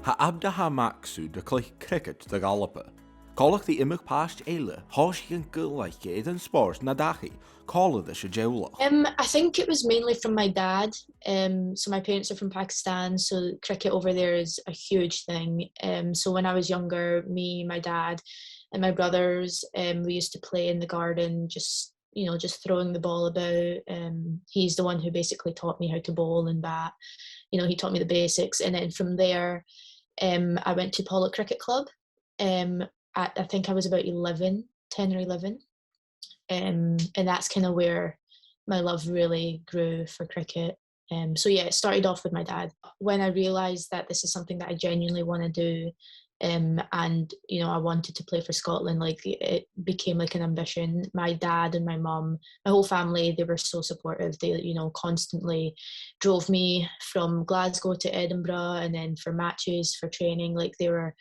Ha abda ha maxu de clich cricket de galapa. Callach the imig past eile, hosh yin gulach eden sport na dachi, call the shajoulach. I think it was mainly from my dad. So my parents are from Pakistan, so cricket over there is a huge thing. So when I was younger, me, my dad, and my brothers, we used to play in the garden, just throwing the ball about. He's the one who basically taught me how to bowl and bat. He taught me the basics, and then from there, I went to Pollock Cricket Club. I think I was about 11, 10 or 11. And that's kind of where my love really grew for cricket. So yeah, it started off with my dad. When I realised that this is something that I genuinely want to do, and I wanted to play for Scotland, like it became like an ambition. My dad and my mum, my whole family, they were so supportive. They, constantly drove me from Glasgow to Edinburgh, and then for matches, for training. Like they were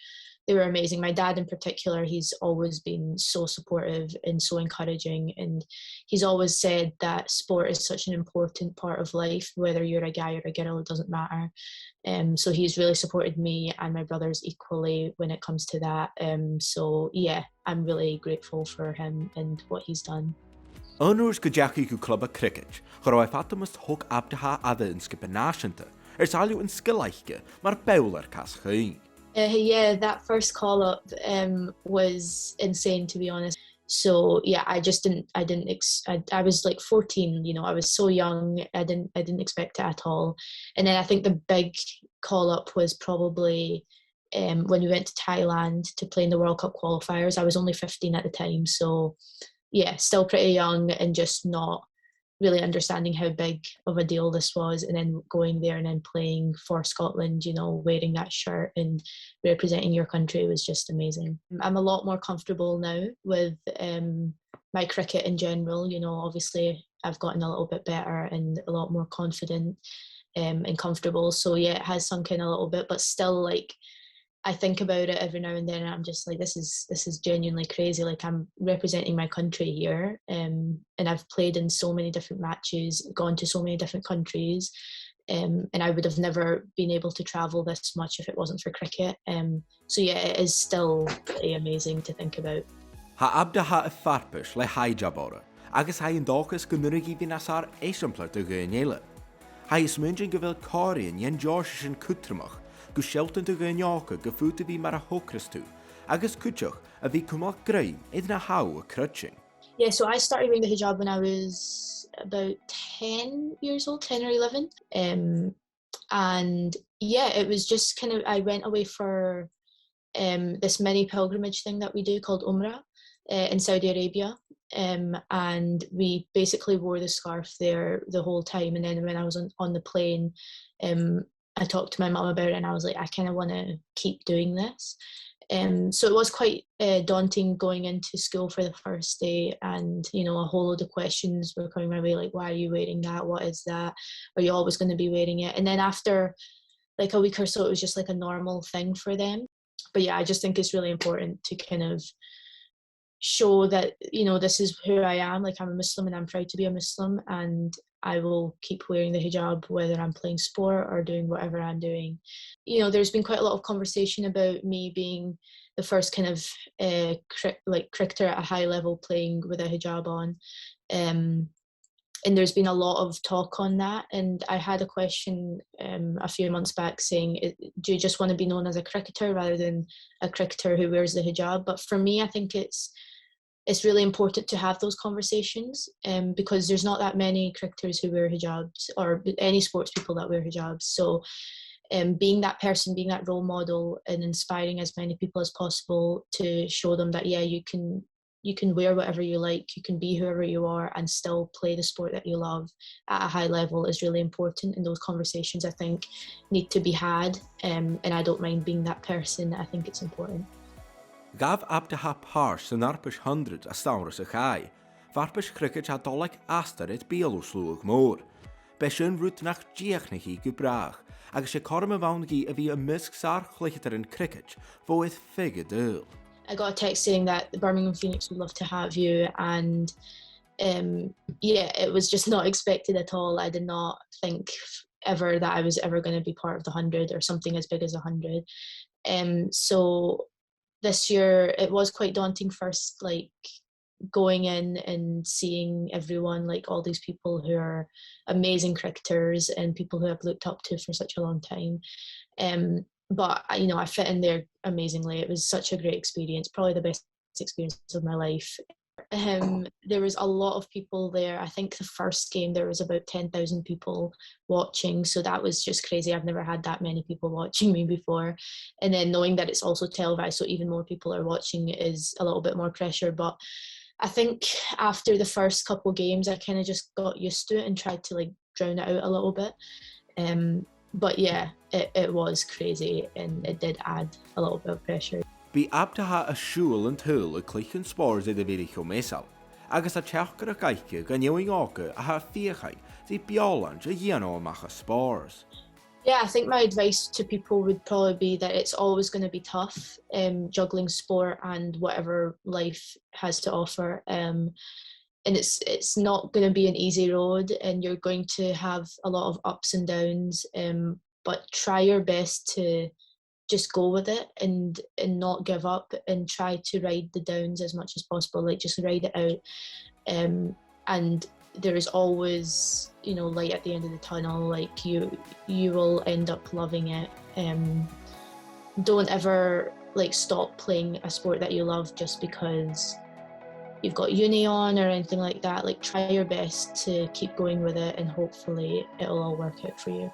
amazing. My dad in particular, he's always been so supportive and so encouraging, and he's always said that sport is such an important part of life, whether you're a guy or a girl, it doesn't matter. So he's really supported me and my brothers equally when it comes to that. So yeah, I'm really grateful for him and what he's done. Onurs gajaki gu club cricket, choro fatamus hog abda ha ada in skipenashente, salu in skillaiche, mar bowler cas geen. Yeah, that first call up was insane, to be honest. So yeah, I was like 14, I was so young. I didn't expect it at all. And then I think the big call up was probably when we went to Thailand to play in the World Cup qualifiers. I was only 15 at the time, so yeah, still pretty young and just not really understanding how big of a deal this was, and then going there and then playing for Scotland, wearing that shirt and representing your country was just amazing. I'm a lot more comfortable now with my cricket in general. Obviously I've gotten a little bit better and a lot more confident and comfortable. So yeah, it has sunk in a little bit, but still, like, I think about it every now and then, and I'm just like, this is genuinely crazy. Like, I'm representing my country here, and I've played in so many different matches, gone to so many different countries, and I would have never been able to travel this much if it wasn't for cricket. So yeah, it is still pretty amazing to think about. Ha abda ha a farpish le haijabora, agus ha in docus gunurigi vinasar exemplar de gynele. Ha is munjin gevil kari yen Joshua kutrimach, gu shelton de gynjaka gefuute vi mar a hokrastu, agus kutchach a vi kumak grain, edna hau a crutching. Yeah, so I started wearing the hijab when I was about 10 years old, 10 or 11. And yeah, it was just kind of, I went away for this mini pilgrimage thing that we do called Umrah in Saudi Arabia. And we basically wore the scarf there the whole time. And then when I was on the plane, I talked to my mum about it, and I was like, I kind of want to keep doing this. So it was quite daunting going into school for the first day, and a whole load of questions were coming my way, like, why are you wearing that? What is that? Are you always going to be wearing it? And then after like a week or so, it was just like a normal thing for them. But yeah, I just think it's really important to kind of show that this is who I am. Like, I'm a Muslim and I'm proud to be a Muslim, and I will keep wearing the hijab whether I'm playing sport or doing whatever I'm doing. There's been quite a lot of conversation about me being the first kind of cricketer at a high level playing with a hijab on. And there's been a lot of talk on that. And I had a question a few months back saying, do you just want to be known as a cricketer rather than a cricketer who wears the hijab? But for me, I think it's really important to have those conversations, because there's not that many cricketers who wear hijabs, or any sports people that wear hijabs. So being that person, being that role model, and inspiring as many people as possible to show them that, yeah, you can wear whatever you like, you can be whoever you are and still play the sport that you love at a high level is really important. And those conversations, I think, need to be had, and I don't mind being that person. I think it's important. Gav abda ha pars san arpish 100 a staurus a chai, farpish cricket ha dolak astar et bielosluag mór. Beshin root nach diachnichi gubrach, agus se korma vaungi a vi a misk sar chlichter in cricket, vo it figure deal. I got a text saying that the Birmingham Phoenix would love to have you, and yeah, it was just not expected at all. I did not think ever that I was ever going to be part of the 100 or something as big as 100. So this year it was quite daunting first, like going in and seeing everyone, like all these people who are amazing cricketers and people who I've looked up to for such a long time. But you know, I fit in there amazingly. It was such a great experience, probably the best experience of my life. There was a lot of people there. I think the first game there was about 10,000 people watching, so that was just crazy. I've never had that many people watching me before, and then knowing that it's also televised, so even more people are watching is a little bit more pressure. But I think after the first couple games, I kind of just got used to it and tried to like drown it out a little bit. But yeah, it was crazy and it did add a little bit of pressure. Bhí abtathe a siúil an túil a clichan spórs idir bhí chomésal, agus a teachgur a gaiice go nneoing ága a ha fíochaid dí beáland a dhéanó amach a spórs. Yeah, I think my advice to people would probably be that it's always going to be tough, juggling sport and whatever life has to offer. And it's not going to be an easy road, and you're going to have a lot of ups and downs. But try your best to just go with it and not give up, and try to ride the downs as much as possible. Like just ride it out. And there is always, you know, light at the end of the tunnel. Like you will end up loving it. Don't ever like stop playing a sport that you love just because you've got uni on or anything like that. Like try your best to keep going with it, and hopefully it'll all work out for you.